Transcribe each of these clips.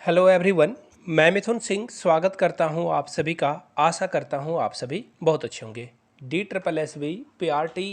Hello everyone, मैं मिथुन सिंह स्वागत करता हूं आप सभी का। आशा करता हूं आप सभी बहुत अच्छे होंगे। DSSB PRT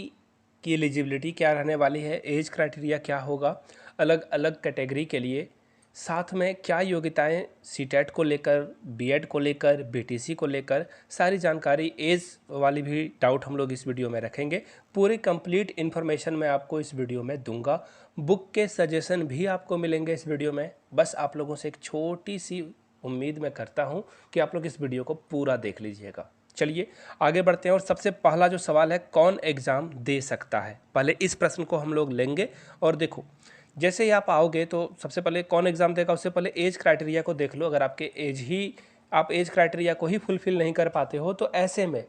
की एलिजिबिलिटी क्या रहने वाली है, एज क्राइटेरिया क्या होगा अलग अलग कैटेगरी के लिए, साथ में क्या योग्यताएं सीटेट को लेकर, बीएड को लेकर, बीटीसी को लेकर, सारी जानकारी एज वाली भी डाउट हम लोग इस वीडियो में रखेंगे। पूरी कंप्लीट इन्फॉर्मेशन मैं आपको इस वीडियो में दूंगा। बुक के सजेशन भी आपको मिलेंगे इस वीडियो में। बस आप लोगों से एक छोटी सी उम्मीद मैं करता हूं कि आप लोग इस वीडियो को पूरा देख लीजिएगा। चलिए आगे बढ़ते हैं और सबसे पहला जो सवाल है, कौन एग्ज़ाम दे सकता है। पहले इस प्रश्न को हम लोग लेंगे और देखो, जैसे ही आप आओगे तो सबसे पहले कौन एग्ज़ाम देगा, उससे पहले एज क्राइटेरिया को देख लो। अगर आप एज क्राइटेरिया को ही फुलफ़िल नहीं कर पाते हो तो ऐसे में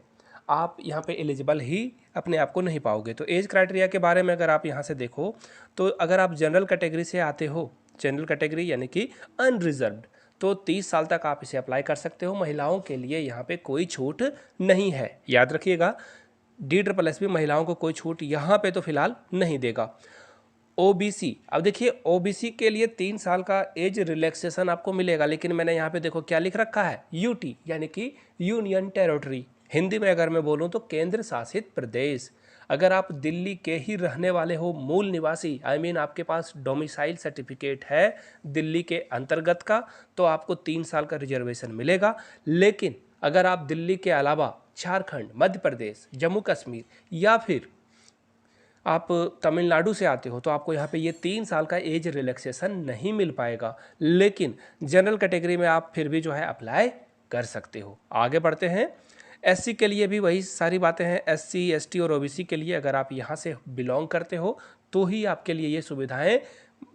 आप यहाँ पे एलिजिबल ही अपने आप को नहीं पाओगे। तो एज क्राइटेरिया के बारे में अगर आप यहाँ से देखो तो अगर आप जनरल कैटेगरी से आते हो, जनरल कैटेगरी यानी कि अनरिजर्व्ड, तो 30 साल तक आप इसे अप्लाई कर सकते हो। महिलाओं के लिए यहाँ पे कोई छूट नहीं है, याद रखिएगा। DSSB महिलाओं को कोई छूट यहाँ पे तो फिलहाल नहीं देगा। ओबीसी, अब देखिए ओबीसी के लिए 3 साल का एज रिलैक्सेशन आपको मिलेगा, लेकिन मैंने यहाँ पे देखो क्या लिख रखा है, यूटी यानी कि यूनियन टेरिटरी। हिंदी में अगर मैं बोलूँ तो केंद्र शासित प्रदेश। अगर आप दिल्ली के ही रहने वाले हो, मूल निवासी, आपके पास डोमिसाइल सर्टिफिकेट है दिल्ली के अंतर्गत का, तो आपको 3 साल का रिजर्वेशन मिलेगा। लेकिन अगर आप दिल्ली के अलावा झारखंड, मध्य प्रदेश, जम्मू कश्मीर या फिर आप तमिलनाडु से आते हो तो आपको यहाँ पे ये 3 साल का एज रिलैक्सेशन नहीं मिल पाएगा। लेकिन जनरल कैटेगरी में आप फिर भी जो है अप्लाई कर सकते हो। आगे बढ़ते हैं। एससी के लिए भी वही सारी बातें हैं। एससी, एसटी और ओबीसी के लिए अगर आप यहाँ से बिलोंग करते हो तो ही आपके लिए ये सुविधाएं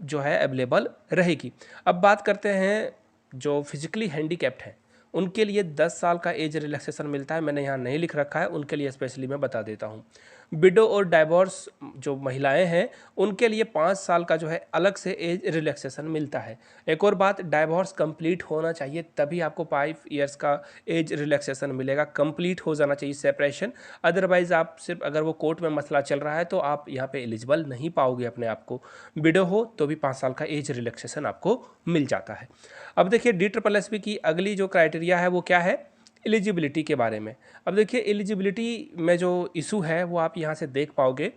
जो है अवेलेबल रहेगी। अब बात करते हैं जो फिजिकली हैंडीकैप्ड हैं, उनके लिए 10 साल का एज रिलैक्सेशन मिलता है। मैंने यहाँ नहीं लिख रखा है, उनके लिए स्पेशली मैं बता देता हूँ। विडो और डाइवोर्स जो महिलाएं हैं उनके लिए 5 साल का जो है अलग से एज रिलैक्सेशन मिलता है। एक और बात, डाइवोर्स कंप्लीट होना चाहिए तभी आपको 5 इयर्स का एज रिलैक्सेशन मिलेगा। कंप्लीट हो जाना चाहिए सेपरेशन, अदरवाइज आप सिर्फ अगर वो कोर्ट में मसला चल रहा है तो आप यहाँ पे एलिजिबल नहीं पाओगे अपने आप को। विडो हो तो भी 5 साल का एज रिलैक्सेशन आपको मिल जाता है। अब देखिए DSSB की अगली जो क्राइटेरिया है वो क्या है, एलिजिबिलिटी के बारे में। अब देखिए एलिजिबिलिटी में जो इशू है वो आप यहाँ से देख पाओगे।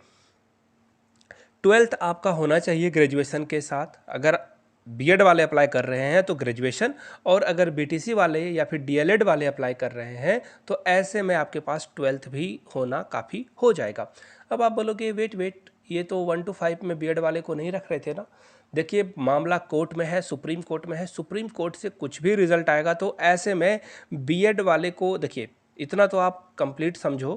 12th आपका होना चाहिए ग्रेजुएशन के साथ। अगर बीएड वाले अप्लाई कर रहे हैं तो ग्रेजुएशन, और अगर बीटीसी वाले या फिर डीएलएड वाले अप्लाई कर रहे हैं तो ऐसे में आपके पास 12th भी होना काफ़ी हो जाएगा। अब आप बोलोगे वेट, ये तो 1 to 5 में बीएड वाले को नहीं रख रहे थे ना। देखिए मामला कोर्ट में है, सुप्रीम कोर्ट में है। सुप्रीम कोर्ट से कुछ भी रिजल्ट आएगा तो ऐसे में बीएड वाले को, देखिए इतना तो आप कंप्लीट समझो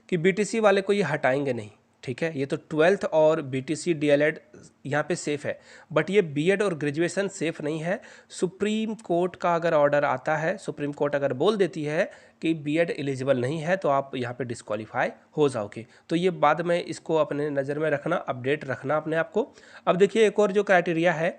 कि बीटीसी वाले को ये हटाएंगे नहीं, ठीक है। ये तो 12th और बीटीसी डीएलएड यहाँ पे सेफ़ है, बट ये बीएड और ग्रेजुएशन सेफ़ नहीं है। सुप्रीम कोर्ट का अगर ऑर्डर आता है, सुप्रीम कोर्ट अगर बोल देती है कि बीएड एलिजिबल नहीं है तो आप यहाँ पे डिस्क्वालीफाई हो जाओगे। तो ये बाद में इसको अपने नज़र में रखना, अपडेट रखना अपने आप को। अब देखिए एक और जो क्राइटेरिया है,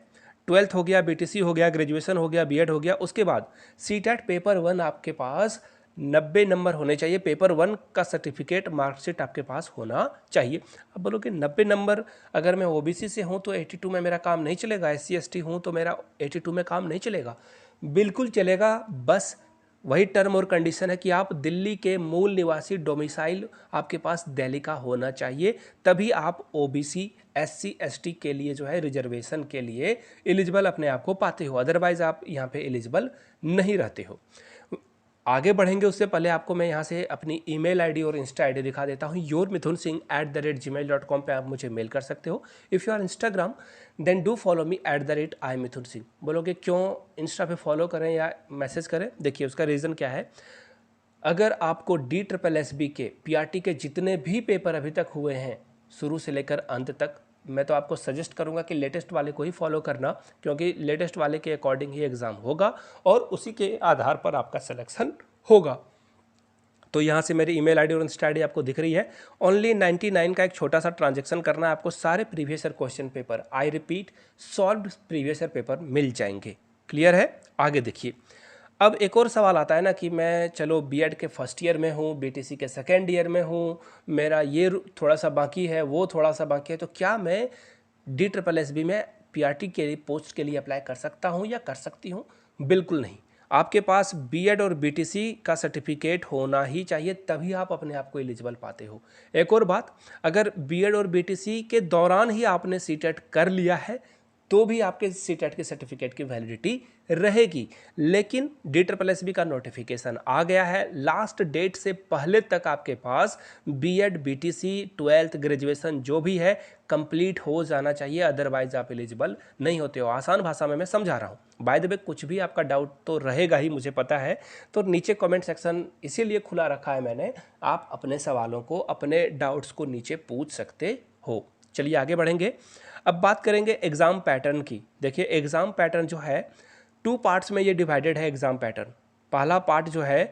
12th हो गया, बीटीसी हो गया, ग्रेजुएशन हो गया, बीएड हो गया, उसके बाद सीटेट पेपर 1 आपके पास 90 नंबर होने चाहिए। पेपर 1 का सर्टिफिकेट, मार्कशीट आपके पास होना चाहिए। अब बोलोगे 90 नंबर, अगर मैं ओबीसी से हूँ तो 82 में मेरा काम नहीं चलेगा, एससी एसटी हूँ तो मेरा 82 में काम नहीं चलेगा। बिल्कुल चलेगा, बस वही टर्म और कंडीशन है कि आप दिल्ली के मूल निवासी, डोमिसाइल आपके पास दिल्ली का होना चाहिए, तभी आप ओबीसी, एससी एसटी के लिए जो है रिजर्वेशन के लिए एलिजिबल अपने आप को पाते हो। अदरवाइज आप यहाँ पे एलिजिबल नहीं रहते हो। आगे बढ़ेंगे उससे पहले आपको मैं यहाँ से अपनी ईमेल आईडी और इंस्टा आईडी दिखा देता हूँ। yourmithunsingh@gmail.com पे आप मुझे मेल कर सकते हो। If you are Instagram then do follow me @IMithunSingh। बोलोगे क्यों इंस्टा पे फॉलो करें या मैसेज करें, देखिए उसका रीज़न क्या है। अगर आपको DSSB के पीआरटी के जितने भी पेपर अभी तक हुए हैं शुरू से लेकर अंत तक, मैं तो आपको सजेस्ट करूंगा कि लेटेस्ट वाले को ही फॉलो करना, क्योंकि लेटेस्ट वाले के अकॉर्डिंग ही एग्ज़ाम होगा और उसी के आधार पर आपका सिलेक्शन होगा। तो यहाँ से मेरी ईमेल आईडी और इंस्टा आईडी आपको दिख रही है। ओनली 99 का एक छोटा सा ट्रांजैक्शन करना है आपको, सारे previous year question paper, I repeat, solved previous year paper मिल जाएंगे। क्लियर है? आगे देखिए। अब एक और सवाल आता है ना कि मैं चलो बीएड के फर्स्ट ईयर में हूँ, बीटीसी के सेकेंड ईयर में हूँ, मेरा ये थोड़ा सा बाकी है, वो थोड़ा सा बाकी है, तो क्या मैं DSSB में पीआरटी के पोस्ट के लिए अप्लाई कर सकता हूँ या कर सकती हूँ? बिल्कुल नहीं। आपके पास बीएड और बीटीसी का सर्टिफिकेट होना ही चाहिए, तभी आप अपने आप को एलिजिबल पाते हो। एक और बात, अगर बीएड और बीटीसी के दौरान ही आपने सीटेट कर लिया है तो भी आपके सीटेट के सर्टिफिकेट की वैलिडिटी रहेगी। लेकिन DSSB का नोटिफिकेशन आ गया है, लास्ट डेट से पहले तक आपके पास बीएड बीटीसी 12th ग्रेजुएशन जो भी है कंप्लीट हो जाना चाहिए, अदरवाइज आप एलिजिबल नहीं होते हो। आसान भाषा में मैं समझा रहा हूँ। बाय द वे, कुछ भी आपका डाउट तो रहेगा ही, मुझे पता है, तो नीचे कमेंट सेक्शन इसीलिए खुला रखा है मैंने, आप अपने सवालों को, अपने डाउट्स को नीचे पूछ सकते हो। चलिए आगे बढ़ेंगे। अब बात करेंगे एग्ज़ाम पैटर्न की। देखिए एग्ज़ाम पैटर्न जो है 2 पार्ट्स में ये डिवाइडेड है एग्ज़ाम पैटर्न। पहला पार्ट जो है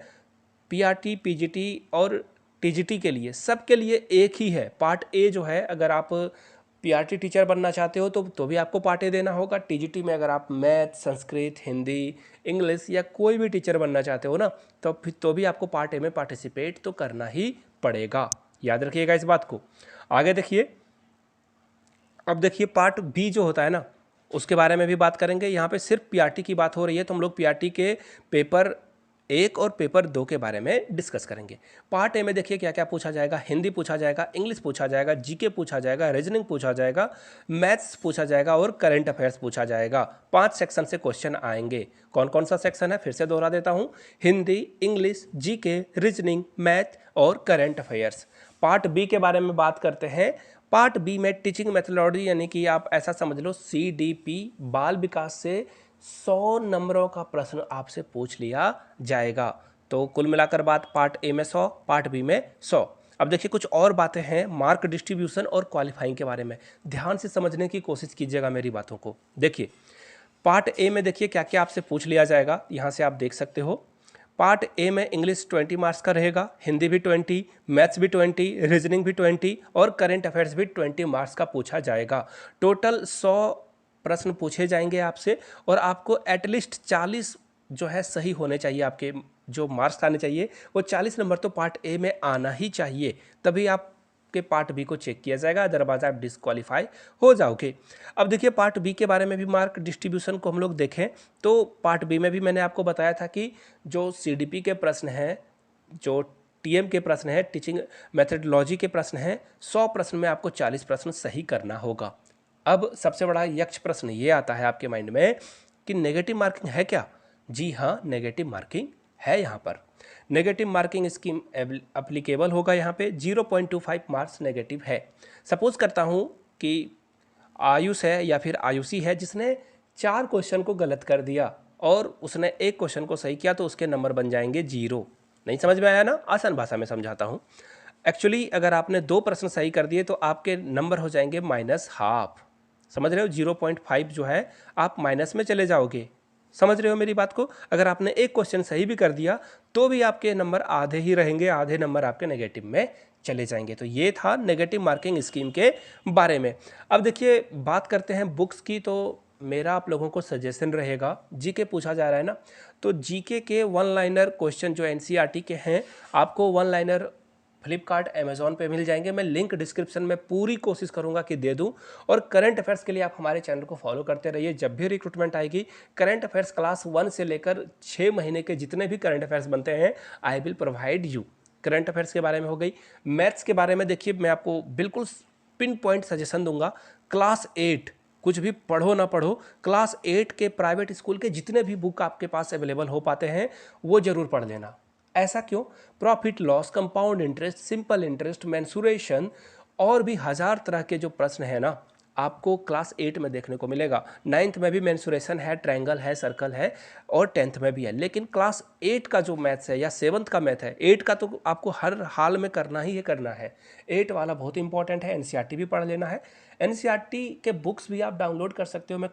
पीआरटी, पीजीटी और टीजीटी के लिए, सबके लिए एक ही है। पार्ट ए जो है, अगर आप पीआरटी टीचर बनना चाहते हो तो भी आपको पार्ट ए देना होगा। टीजीटी में अगर आप मैथ, संस्कृत, हिंदी, इंग्लिश या कोई भी टीचर बनना चाहते हो ना, तो भी आपको पार्ट ए में पार्टिसिपेट तो करना ही पड़ेगा। याद रखिएगा इस बात को। आगे देखिए, अब देखिए पार्ट बी जो होता है ना, उसके बारे में भी बात करेंगे। यहाँ पे सिर्फ पीआरटी की बात हो रही है, तो हम लोग पीआरटी के पेपर 1 और पेपर 2 के बारे में डिस्कस करेंगे। पार्ट ए में देखिए क्या क्या पूछा जाएगा। हिंदी पूछा जाएगा, इंग्लिश पूछा जाएगा, जीके पूछा जाएगा, रीजनिंग पूछा जाएगा, मैथ्स पूछा जाएगा और करंट अफेयर्स पूछा जाएगा। 5 सेक्शन से क्वेश्चन आएंगे। कौन कौन सा सेक्शन है फिर से दोहरा देता हूँ, Hindi, English, GK, reasoning, math और करंट अफेयर्स। पार्ट बी के बारे में बात करते हैं। पार्ट बी में टीचिंग मेथोडोलॉजी, यानी कि आप ऐसा समझ लो सीडीपी, बाल विकास से 100 नंबरों का प्रश्न आपसे पूछ लिया जाएगा। तो कुल मिलाकर बात पार्ट ए में 100, पार्ट बी में 100। अब देखिए कुछ और बातें हैं मार्क डिस्ट्रीब्यूशन और क्वालिफाइंग के बारे में। ध्यान से समझने की कोशिश कीजिएगा मेरी बातों को। देखिए पार्ट ए में देखिए क्या क्या आपसे पूछ लिया जाएगा, यहाँ से आप देख सकते हो। पार्ट ए में इंग्लिश 20 मार्क्स का रहेगा, हिंदी भी 20, मैथ्स भी 20, रीजनिंग भी 20 और करंट अफेयर्स भी 20 मार्क्स का पूछा जाएगा। टोटल 100 प्रश्न पूछे जाएंगे आपसे और आपको एटलीस्ट 40 जो है सही होने चाहिए। आपके जो मार्क्स आने चाहिए वो 40 नंबर तो पार्ट ए में आना ही चाहिए, तभी आप के पार्ट बी को चेक किया जाएगा, अदरवाइज आप डिस्क्वालीफाई हो जाओगे। अब देखिए पार्ट बी के बारे में भी मार्क डिस्ट्रीब्यूशन को हम लोग देखें तो पार्ट बी में भी मैंने आपको बताया था कि जो सीडीपी के प्रश्न हैं, जो टीएम के प्रश्न है, टीचिंग मेथडोलॉजी के प्रश्न हैं, 100 प्रश्न में आपको 40 प्रश्न सही करना होगा। अब सबसे बड़ा यक्ष प्रश्न ये आता है आपके माइंड में कि नेगेटिव मार्किंग है क्या? जी हाँ, नेगेटिव मार्किंग है। यहाँ पर नेगेटिव मार्किंग स्कीम एप्लीकेबल होगा। यहाँ पे 0.25 मार्क्स नेगेटिव है। सपोज करता हूँ कि आयुष है या फिर आयुषी है जिसने 4 क्वेश्चन को गलत कर दिया और उसने 1 क्वेश्चन को सही किया, तो उसके नंबर बन जाएंगे 0। नहीं समझ में आया ना? आसान भाषा में समझाता हूँ। एक्चुअली अगर आपने 2 प्रश्न सही कर दिए तो आपके नंबर हो जाएंगे -1/2। समझ रहे हो? 0.5 जो है आप माइनस में चले जाओगे। समझ रहे हो मेरी बात को? अगर आपने 1 क्वेश्चन सही भी कर दिया तो भी आपके नंबर आधे ही रहेंगे, आधे नंबर आपके नेगेटिव में चले जाएंगे। तो ये था नेगेटिव मार्किंग स्कीम के बारे में। अब देखिए बात करते हैं बुक्स की, तो मेरा आप लोगों को सजेशन रहेगा, जीके पूछा जा रहा है ना, तो जीके के 1 लाइनर क्वेश्चन जो एनसीईआरटी के हैं, आपको 1 लाइनर फ्लिपकार्ट, अमेज़ॉन पे मिल जाएंगे। मैं लिंक डिस्क्रिप्शन में पूरी कोशिश करूंगा कि दे दूं। और करंट अफेयर्स के लिए आप हमारे चैनल को फॉलो करते रहिए। जब भी रिक्रूटमेंट आएगी, करंट अफेयर्स क्लास 1 से लेकर 6 महीने के जितने भी करंट अफेयर्स बनते हैं, I will provide you. Current affairs के बारे में हो गई। मैथ्स के बारे में देखिए मैं आपको बिल्कुल पिन पॉइंट सजेशन दूंगा। क्लास 8 कुछ भी पढ़ो ना पढ़ो, क्लास 8 के प्राइवेट स्कूल के जितने भी बुक आपके पास अवेलेबल हो पाते हैं वो जरूर पढ़ लेना। ऐसा क्यों? Profit loss, compound interest, simple interest, mensuration और भी 1000 तरह के जो प्रश्न है ना, आपको क्लास 8 में देखने को मिलेगा। 9th में भी मेंसुरेशन है, ट्रायंगल है, सर्कल है और 10th में भी है। लेकिन क्लास 8 का जो मैथ्स है या 7th का मैथ है, 8 का तो आपको हर हाल में करना ही करना है। 8 वाला बहुत इंपॉर्टेंट है। एनसीईआरटी भी पढ़ लेना है। एनसीईआरटी के बुक्स भी आप डाउनलोड कर सकते हो। मैं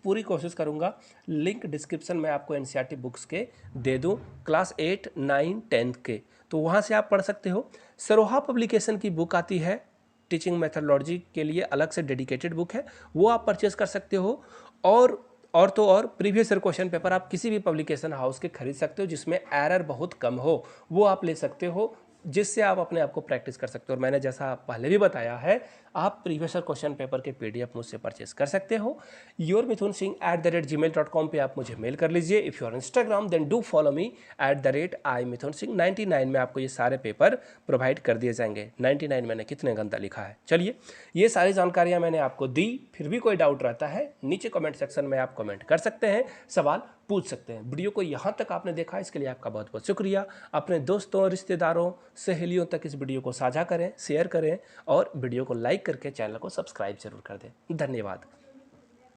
पूरी कोशिश करूंगा लिंक डिस्क्रिप्शन में आपको एनसीईआरटी बुक्स के दे दूं, क्लास 8, 9, 10 के, तो वहाँ से आप पढ़ सकते हो। सरोहा पब्लिकेशन की बुक आती है टीचिंग मेथडोलॉजी के लिए, अलग से डेडिकेटेड बुक है, वो आप परचेज कर सकते हो। और तो और प्रीवियस ईयर क्वेश्चन पेपर आप किसी भी पब्लिकेशन हाउस के खरीद सकते हो जिसमें एरर बहुत कम हो, वो आप ले सकते हो। जिससे आप अपने आप को प्रैक्टिस कर सकते हो। और मैंने जैसा पहले भी बताया है, आप प्रीवियस क्वेश्चन पेपर के PDF मुझसे परचेस कर सकते हो। yourmithunsingh@gmail.com पे आप मुझे मेल कर लीजिए। If you are Instagram then do follow me @imithunsingh। 99 में आपको ये सारे पेपर प्रोवाइड कर दिए जाएंगे। 99 मैंने कितने गंदा लिखा है। चलिए, ये सारी जानकारियाँ मैंने आपको दी। फिर भी कोई डाउट रहता है नीचे कमेंट सेक्शन में आप कमेंट कर सकते हैं, सवाल पूछ सकते हैं। वीडियो को यहाँ तक आपने देखा, इसके लिए आपका बहुत बहुत शुक्रिया। अपने दोस्तों, रिश्तेदारों, सहेलियों तक इस वीडियो को साझा करें, शेयर करें और वीडियो को लाइक करके चैनल को सब्सक्राइब जरूर कर दें। धन्यवाद।